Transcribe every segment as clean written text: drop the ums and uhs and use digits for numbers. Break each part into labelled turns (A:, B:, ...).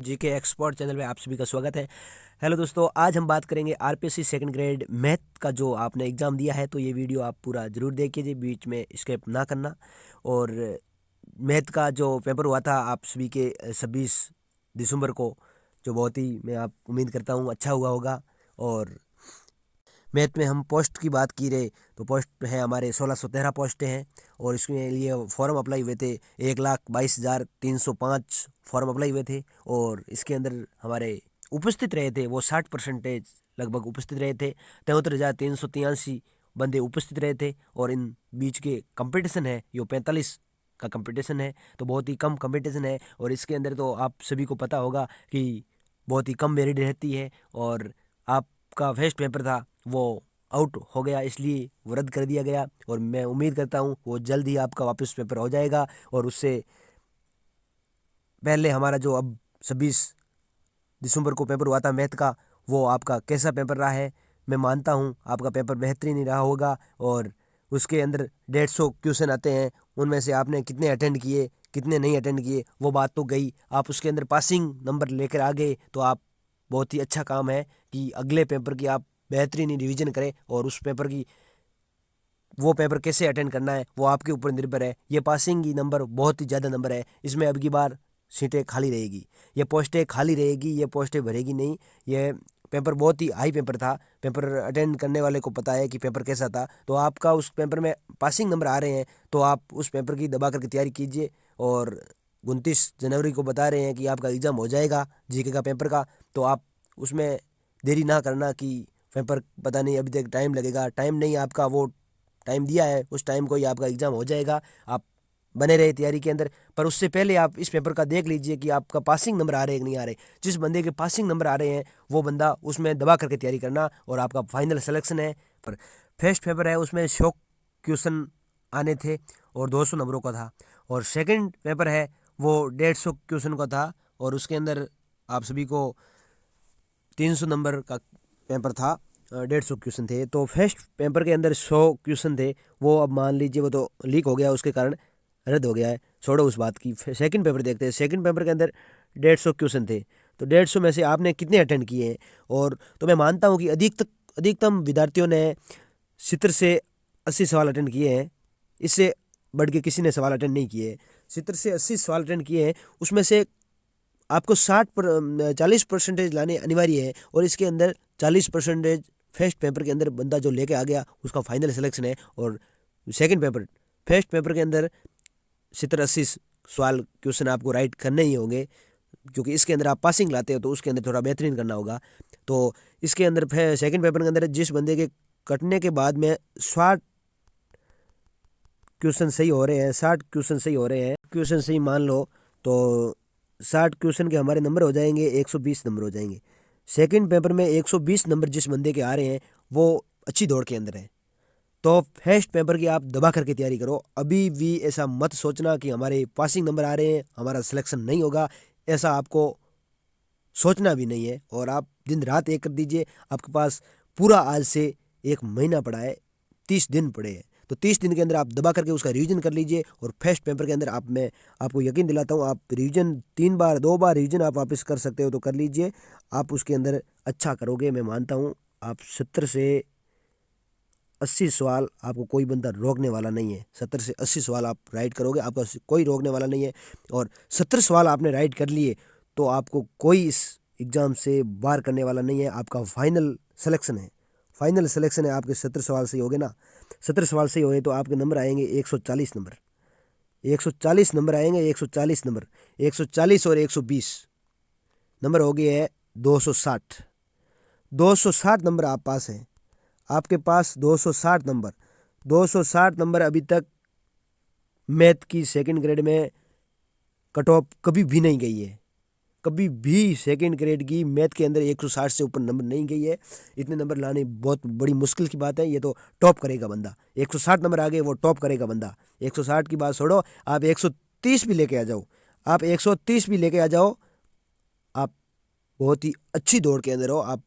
A: GK expert channel में आप सभी का स्वागत है। हेलो दोस्तों, आज हम बात करेंगे आरपीएससी सेकंड ग्रेड मैथ का जो आपने एग्ज़ाम दिया है। तो ये वीडियो आप पूरा ज़रूर देखिए, बीच में स्किप ना करना। और मैथ का जो पेपर हुआ था आप सभी के 26 दिसंबर को, जो बहुत ही मैं आप उम्मीद करता हूँ अच्छा हुआ होगा। और मैथ में हम पोस्ट की बात की रहे तो पोस्ट है हमारे 1613 पोस्टें हैं। और इसके लिए फॉर्म अप्लाई हुए थे 1,22,305 फॉर्म अप्लाई हुए थे। और इसके अंदर हमारे उपस्थित रहे थे वो 60% लगभग उपस्थित रहे थे। 73,383 बंदे उपस्थित रहे थे। और इन बीच के कंपटीशन है यो 45 का कंपटीशन है, तो बहुत ही कम कंपटीशन है। और इसके अंदर तो आप सभी को पता होगा कि बहुत ही कम मेरिट रहती है। और आपका फर्स्ट पेपर था वो आउट हो गया, इसलिए वो रद्द कर दिया गया। और मैं उम्मीद करता हूँ वो जल्द ही आपका वापस पेपर हो जाएगा। और उससे पहले हमारा जो अब 26 दिसंबर को पेपर हुआ था मैथ का, वो आपका कैसा पेपर रहा है। मैं मानता हूँ आपका पेपर बेहतरीन ही रहा होगा। और उसके अंदर 150 क्वेश्चन आते हैं, उनमें से आपने कितने अटेंड किए कितने नहीं अटेंड किए वो बात तो गई। आप उसके अंदर पासिंग नंबर लेकर आ गए तो आप बहुत ही अच्छा काम है कि अगले पेपर की आप बेहतरीन रिवीजन करें। और उस पेपर की वो पेपर कैसे अटेंड करना है वो आपके ऊपर निर्भर है। ये पासिंग की नंबर बहुत ही ज़्यादा नंबर है, इसमें अब की बार सीटें खाली रहेगी, ये पोस्टें खाली रहेगी, ये पोस्टें भरेगी नहीं। ये पेपर बहुत ही हाई पेपर था, पेपर अटेंड करने वाले को पता है कि पेपर कैसा था। तो आपका उस पेपर में पासिंग नंबर आ रहे हैं तो आप उस पेपर की दबा करके तैयारी कीजिए। और 29 जनवरी को बता रहे हैं कि आपका एग्ज़ाम हो जाएगा जीके का पेपर का। तो आप उसमें देरी ना करना कि पेपर पता नहीं अभी तक टाइम लगेगा, टाइम नहीं, आपका वो टाइम दिया है उस टाइम को ही आपका एग्ज़ाम हो जाएगा। आप बने रहे तैयारी के अंदर। पर उससे पहले आप इस पेपर का देख लीजिए कि आपका पासिंग नंबर आ रहे हैं कि नहीं आ रहे। जिस बंदे के पासिंग नंबर आ रहे हैं वो बंदा उसमें दबा करके तैयारी करना और आपका फाइनल सिलेक्शन है। पर फर्स्ट पेपर है उसमें 100 क्वेश्चन आने थे और 200 नंबरों का था। और सेकंड पेपर है वो 150 क्वेश्चन का था और उसके अंदर आप सभी को 300 नंबर का पेपर था, 150 क्वेश्चन थे। तो फर्स्ट पेपर के अंदर 100 क्वेश्चन थे, वो अब मान लीजिए वो तो लीक हो गया, उसके कारण रद्द हो गया है, छोड़ो उस बात की। सेकंड पेपर देखते हैं। सेकंड पेपर के अंदर 150 क्वेश्चन थे, तो 150 में से आपने कितने अटेंड किए हैं। और तो मैं मानता हूँ कि अधिकतम विद्यार्थियों ने 70 से 80 सवाल अटेंड किए हैं, इससे बढ़ के किसी ने सवाल अटेंड नहीं किए। 70 से 80 सवाल अटेंड किए हैं, उसमें से आपको 40% लाने अनिवार्य है। और इसके अंदर 40% फर्स्ट पेपर के अंदर बंदा जो लेके आ गया उसका फाइनल सिलेक्शन है। और सेकंड पेपर फर्स्ट पेपर के अंदर 70-80 सवाल क्वेश्चन आपको राइट करने ही होंगे, क्योंकि इसके अंदर आप पासिंग लाते हो तो उसके अंदर थोड़ा बेहतरीन करना होगा। तो इसके अंदर सेकंड पेपर के अंदर जिस बंदे के कटने के बाद में 60 क्वेश्चन सही हो रहे हैं, 60 क्वेश्चन सही हो रहे हैं, क्वेश्चन सही मान लो तो 60 क्वेश्चन के हमारे नंबर हो जाएंगे, 120 नंबर हो जाएंगे। सेकंड पेपर में 120 नंबर जिस बंदे के आ रहे हैं वो अच्छी दौड़ के अंदर है। तो फर्स्ट पेपर की आप दबा करके तैयारी करो। अभी भी ऐसा मत सोचना कि हमारे पासिंग नंबर आ रहे हैं हमारा सिलेक्शन नहीं होगा, ऐसा आपको सोचना भी नहीं है। और आप दिन रात एक कर दीजिए, आपके पास पूरा आज से एक महीना पड़ा है, 30 दिन पड़े हैं। तो 30 दिन के अंदर आप दबा करके उसका रिवीजन कर लीजिए। और फर्स्ट पेपर के अंदर मैं आपको यकीन दिलाता हूँ, आप रिवीजन 3 बार 2 बार रिवीजन आप वापस कर सकते हो तो कर लीजिए, आप उसके अंदर अच्छा करोगे। मैं मानता हूँ आप 70 से 80 सवाल आपको कोई बंदा रोकने वाला नहीं है। 70 से 80 सवाल आप राइट करोगे, आपका कोई रोकने वाला नहीं है। और 70 सवाल आपने राइट कर लिए तो आपको कोई इस एग्ज़ाम से बाहर करने वाला नहीं है। आपका फाइनल सिलेक्शन है, फाइनल सिलेक्शन है। आपके 70 सवाल सही हो गए ना, 70 सवाल सही हो गए तो आपके नंबर आएंगे 140 नंबर, 140 नंबर आएंगे, 140 नंबर, 140 और 120 नंबर हो गए है 260। 260 नंबर आप पास हैं, आपके पास 260 नंबर, 260 नंबर अभी तक मैथ की सेकंड ग्रेड में कट ऑफ कभी भी नहीं गई है, कभी भी सेकंड ग्रेड की मैथ के अंदर 160 से ऊपर नंबर नहीं गई है। इतने नंबर लाने बहुत बड़ी मुश्किल की बात है, ये तो टॉप करेगा बंदा। 160 नंबर आ गए वो टॉप करेगा बंदा। 160 की बात छोड़ो, आप 130 भी लेके आ जाओ, आप 130 भी लेके आ जाओ, आप बहुत ही अच्छी दौड़ के अंदर हो, आप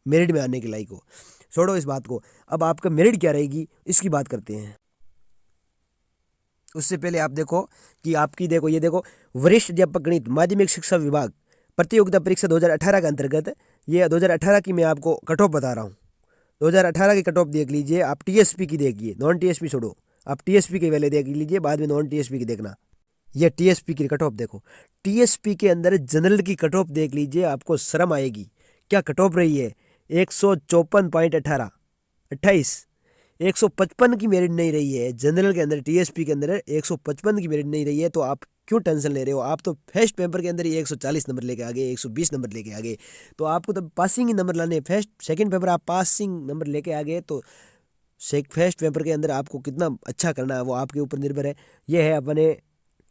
A: मेरिट में आने के लायक हो। छोड़ो इस बात को, अब आपका मेरिट क्या रहेगी इसकी बात करते हैं। उससे पहले आप देखो कि आपकी, देखो ये देखो वरिष्ठ अध्यापक गणित माध्यमिक शिक्षा विभाग प्रतियोगिता परीक्षा 2018 के अंतर्गत, ये 2018 की मैं आपको कट ऑफ बता रहा हूँ। 2018 की कट ऑफ देख लीजिए आप, टीएसपी की देखिए, नॉन टीएसपी छोड़ो, आप टीएसपी के वैल्यू देख लीजिए, बाद में नॉन टीएसपी की देखना। ये टीएसपी की कट ऑफ देखो, टीएसपी के अंदर जनरल की कट ऑफ देख लीजिए, आपको शर्म आएगी। क्या कट ऑफ रही है? 154.28, 155 की मेरिट नहीं रही है जनरल के अंदर, टीएसपी के अंदर 155 की मेरिट नहीं रही है। तो आप क्यों टेंशन ले रहे हो? आप तो फर्स्ट पेपर के अंदर ही 140 नंबर लेके आ गए, 120 नंबर लेके आ गए, तो आपको तो पासिंग ही नंबर लाने। फर्स्ट सेकंड पेपर आप पासिंग नंबर लेके आ गए, तो फर्स्ट पेपर के अंदर आपको कितना अच्छा करना है वो आपके ऊपर निर्भर है। ये है अपने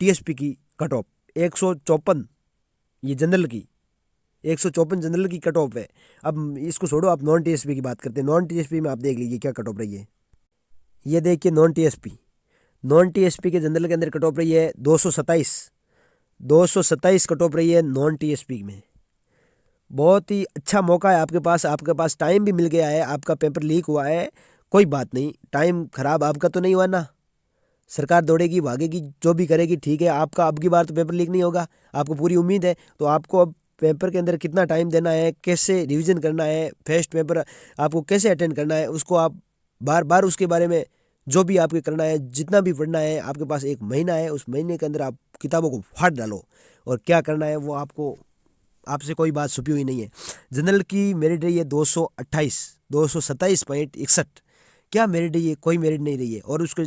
A: टीएसपी की कट ऑफ 154, ये जनरल की 154 जनरल की कट ऑफ है। अब इसको छोड़ो, आप नॉन टीएसपी की बात करते हैं। नॉन टीएसपी में आप देख लीजिए क्या कट ऑफ रही है। ये देखिए नॉन टीएसपी, नॉन टीएसपी के जनरल के अंदर कट ऑफ रही है 227, 227 कट ऑफ रही है नॉन टीएसपी में। बहुत ही अच्छा मौका है आपके पास टाइम भी मिल गया है। आपका पेपर लीक हुआ है, कोई बात नहीं, टाइम खराब आपका तो नहीं हुआ ना। सरकार दौड़ेगी भागेगी जो भी करेगी, ठीक है। आपका अब की बार तो पेपर लीक नहीं होगा, आपको पूरी उम्मीद है। तो आपको अब पेपर के अंदर कितना टाइम देना है, कैसे रिवीजन करना है, फर्स्ट पेपर आपको कैसे अटेंड करना है, उसको आप बार बार उसके बारे में जो भी आपके करना है, जितना भी पढ़ना है, आपके पास 1 महीना है। उस महीने के अंदर आप किताबों को फाड़ डालो और क्या करना है वो आपको, आपसे कोई बात छुपी हुई नहीं है। जनरल की मेरिट रही है 228, 227.61। क्या मेरिट है ये? कोई मेरिट नहीं रही है। और उसके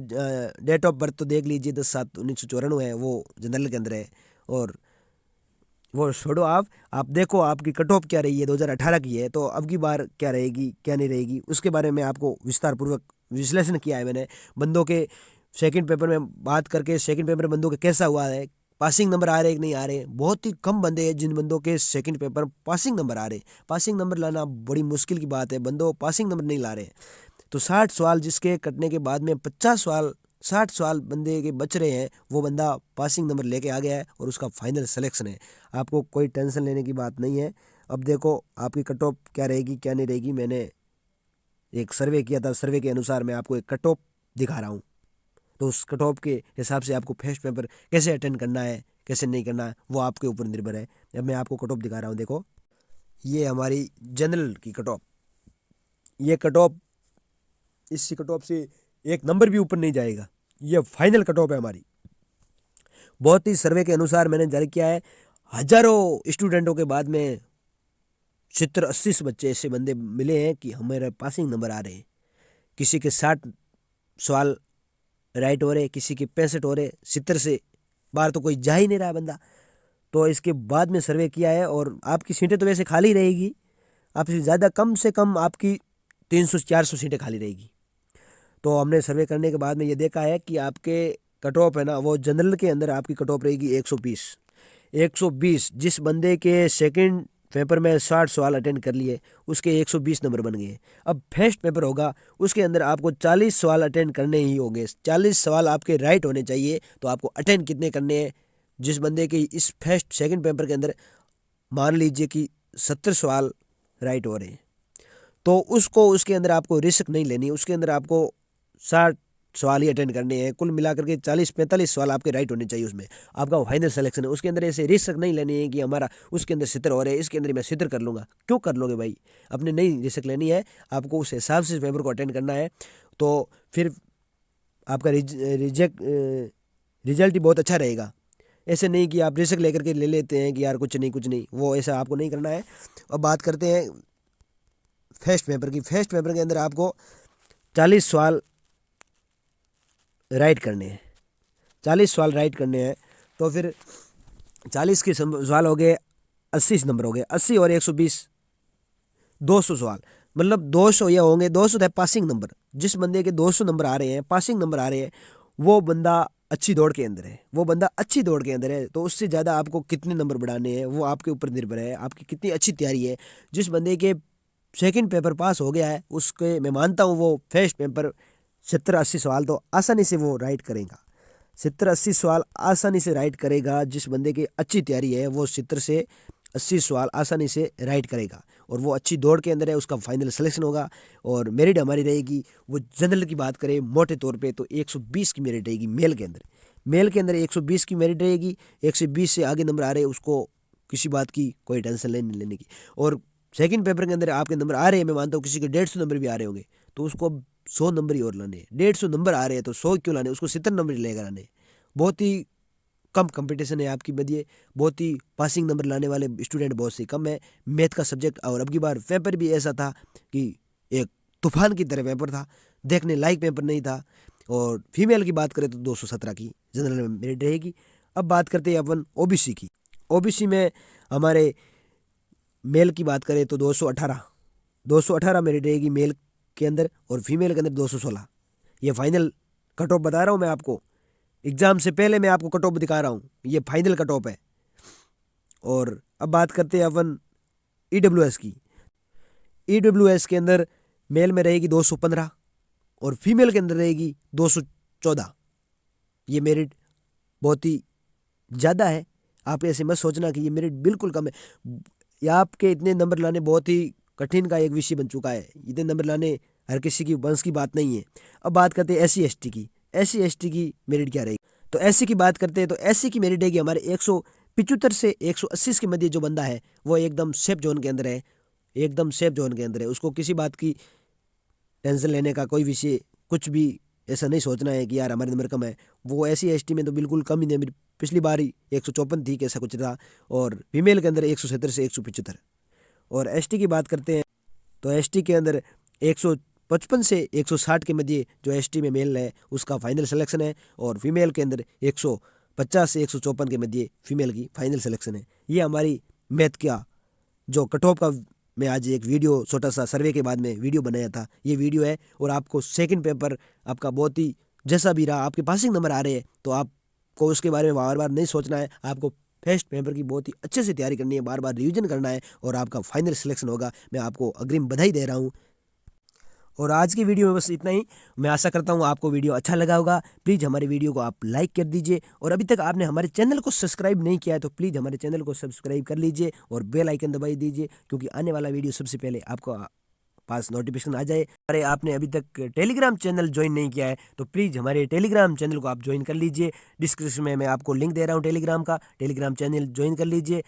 A: डेट ऑफ बर्थ तो देख लीजिए, 10/7/1994 है, वो जनरल के अंदर है। और वो छोड़ो, आप देखो आपकी कट ऑफ क्या रही है, 2018 की है, तो अब की बार क्या रहेगी क्या नहीं रहेगी उसके बारे में आपको विस्तार पूर्वक विश्लेषण किया है मैंने। बंदों के सेकंड पेपर में बात करके, सेकंड पेपर बंदों के कैसा हुआ है, पासिंग नंबर आ रहे हैं कि नहीं आ रहे। बहुत ही कम बंदे हैं जिन बंदों के सेकंड पेपर पासिंग नंबर आ रहे। पासिंग नंबर लाना बड़ी मुश्किल की बात है, बंदों पासिंग नंबर नहीं ला रहे। तो 60 सवाल जिसके कटने के बाद में 50 सवाल, 60 सवाल बंदे के बच रहे हैं, वो बंदा पासिंग नंबर लेके आ गया है और उसका फाइनल सिलेक्शन है। आपको कोई टेंशन लेने की बात नहीं है। अब देखो आपकी कट ऑफ क्या रहेगी क्या नहीं रहेगी। मैंने एक सर्वे किया था, सर्वे के अनुसार मैं आपको एक कट ऑफ दिखा रहा हूँ। तो उस कट ऑफ के हिसाब से आपको फर्स्ट पेपर कैसे अटेंड करना है, कैसे नहीं करना है, वो आपके ऊपर निर्भर है। अब मैं आपको कट ऑफ दिखा रहा हूँ, देखो ये हमारी जनरल की कट ऑफ। ये कट ऑफ, इस कट ऑफ से 1 नंबर भी ऊपर नहीं जाएगा, ये फाइनल कट ऑफ है हमारी। बहुत ही सर्वे के अनुसार मैंने जारी किया है। हजारों स्टूडेंटों के बाद में 70-80 बच्चे ऐसे बंदे मिले हैं कि हमारे पासिंग नंबर आ रहे हैं। किसी के 60 सवाल राइट हो रहे, किसी के 65 हो रहे, 70 से बाहर तो कोई जा ही नहीं रहा है बंदा। तो इसके बाद में सर्वे किया है और आपकी सीटें तो वैसे खाली रहेगी, आपसे ज़्यादा कम से कम आपकी 300-400 सीटें खाली रहेगी। तो हमने सर्वे करने के बाद में ये देखा है कि आपके कट ऑफ है ना, वो जनरल के अंदर आपकी कट ऑफ रहेगी 120, 120। जिस बंदे के सेकंड पेपर में 60 सवाल अटेंड कर लिए, उसके 120 नंबर बन गए। अब फर्स्ट पेपर होगा, उसके अंदर आपको 40 सवाल अटेंड करने ही होंगे। 40 सवाल आपके राइट होने चाहिए। तो आपको अटेंड कितने करने हैं? जिस बंदे के इस फर्स्ट सेकंड पेपर के अंदर मान लीजिए कि 70 सवाल राइट हो रहे हैं, तो उसको उसके अंदर आपको रिस्क नहीं लेनी। उसके अंदर आपको 60 सवाल ही अटेंड करने हैं। कुल मिलाकर के 40-45 सवाल आपके राइट होने चाहिए। उसमें आपका फाइनल सिलेक्शन है। उसके अंदर ऐसे रिस्क नहीं लेनी है कि हमारा उसके अंदर 70 हो रहे हैं, इसके अंदर मैं 70 कर लूँगा। क्यों कर लोगे भाई? अपने नहीं रिस्क लेनी है, आपको उस हिसाब से पेपर को अटेंड करना है। तो फिर आपका रिजल्ट ही बहुत अच्छा रहेगा। ऐसे नहीं कि आप रिस्क लेकर के ले लेते हैं कि यार कुछ नहीं कुछ नहीं, वो ऐसा आपको नहीं करना है। अब बात करते हैं फर्स्ट पेपर की। फर्स्ट पेपर के अंदर आपको 40 सवाल राइट करने हैं, 40 सवाल राइट करने हैं। तो फिर 40 के सवाल हो गए, 80 नंबर हो गए, 80 और 120, 200 सवाल, मतलब 200 ये होंगे। 200 है पासिंग नंबर। जिस बंदे के 200 नंबर आ रहे हैं, पासिंग नंबर आ रहे हैं, वो बंदा अच्छी दौड़ के अंदर है, वो बंदा अच्छी दौड़ के अंदर है। तो उससे ज़्यादा आपको कितने नंबर बढ़ाने हैं वो आपके ऊपर निर्भर है, आपकी कितनी अच्छी तैयारी है। जिस बंदे के सेकंड पेपर पास हो गया है, उसके मैं मानता हूँ वो फर्स्ट पेपर 70-80 सवाल तो आसानी से वो राइट करेगा। 70-80 सवाल आसानी से राइट करेगा। जिस बंदे की अच्छी तैयारी है वो 70 से 80 सवाल आसानी से राइट करेगा और वो अच्छी दौड़ के अंदर है, उसका फाइनल सिलेक्शन होगा और मेरिट हमारी रहेगी। वो जनरल की बात करें मोटे तौर पे तो 120 की मेरिट रहेगी मेल के अंदर। मेल के अंदर 120 की मेरिट रहेगी। 120 से आगे नंबर आ रहे हैं उसको किसी बात की कोई टेंशन लेने की। और सेकंड पेपर के अंदर आपके नंबर आ रहे हैं, मैं मानता हूँ किसी के 150 नंबर भी आ रहे होंगे, तो उसको अब 100 नंबर ही और लाने हैं। 150 नंबर आ रहे हैं तो 100 क्यों लाने, उसको 70 नंबर ही लेकर आने। बहुत ही कम कंपटीशन है आपकी मध्य, बहुत ही पासिंग नंबर लाने वाले स्टूडेंट बहुत से कम है मैथ का सब्जेक्ट। और अब की बार पेपर भी ऐसा था कि एक तूफान की तरह पेपर था, देखने लायक पेपर नहीं था। और फीमेल की बात करें तो 217 की जनरल में मेरिट रहेगी। अब बात करते हैं अपन ओबीसी की। ओबीसी में हमारे मेल की बात करें तो 218 मेरिट रहेगी मेल के अंदर, और फीमेल के अंदर 216। ये फाइनल कट ऑफ बता रहा हूँ मैं आपको, एग्जाम से पहले मैं आपको कट ऑफ दिखा रहा हूँ, ये फाइनल कट ऑफ है। और अब बात करते हैं अपन ईडब्ल्यूएस की। ईडब्ल्यूएस के अंदर मेल में रहेगी 215 और फीमेल के अंदर रहेगी 214। ये मेरिट बहुत ही ज़्यादा है, आप ऐसे मत सोचना कि ये मेरिट बिल्कुल कम है। ये आपके इतने नंबर लाने बहुत ही कठिन का एक विषय बन चुका है, इतने नंबर लाने हर किसी की बंस की बात नहीं है। अब बात करते हैं एससी एसटी की। एससी एसटी की मेरिट क्या रहेगी, तो एससी की बात करते हैं तो एससी की मेरिट रहेगी हमारे 175 से 180 के मध्य। जो बंदा है वो एकदम सेफ जोन के अंदर है, एकदम सेफ जोन के अंदर है, उसको किसी बात की टेंशन लेने का कोई विषय कुछ भी ऐसा नहीं सोचना है कि यार हमारे नंबर कम है। वो एससी एसटी में तो बिल्कुल कम ही नंबर, पिछली बार ही 154 थी कैसा कुछ था। और फीमेल के अंदर 170 से 175। और एसटी की बात करते हैं तो एसटी के अंदर 155 से 160 के मध्य जो एसटी में मेल है उसका फाइनल सिलेक्शन है। और फीमेल के अंदर 150 से 154 के मध्य फीमेल की फाइनल सिलेक्शन है। ये हमारी मैथ का जो कट ऑफ का मैं आज एक वीडियो छोटा सा सर्वे के बाद में वीडियो बनाया था, ये वीडियो है। और आपको सेकंड पेपर आपका बहुत ही जैसा भी रहा, आपके पासिंग नंबर आ रहे हैं तो आपको उसके बारे में बार बार नहीं सोचना है, आपको फर्स्ट पेपर की बहुत ही अच्छे से तैयारी करनी है, बार बार रिवीजन करना है और आपका फाइनल सिलेक्शन होगा। मैं आपको अग्रिम बधाई दे रहा हूँ। और आज की वीडियो में बस इतना ही। मैं आशा करता हूँ आपको वीडियो अच्छा लगा होगा। प्लीज़ हमारे वीडियो को आप लाइक कर दीजिए, और अभी तक आपने हमारे चैनल को सब्सक्राइब नहीं किया है तो प्लीज़ हमारे चैनल को सब्सक्राइब कर लीजिए और बेल आइकन दबाई दीजिए, क्योंकि आने वाला वीडियो सबसे पहले आपको पास नोटिफिकेशन आ जाए। अरे आपने अभी तक टेलीग्राम चैनल ज्वाइन नहीं किया है तो प्लीज़ हमारे टेलीग्राम चैनल को आप ज्वाइन कर लीजिए। डिस्क्रिप्शन में मैं आपको लिंक दे रहा हूँ टेलीग्राम का, टेलीग्राम चैनल ज्वाइन कर लीजिए।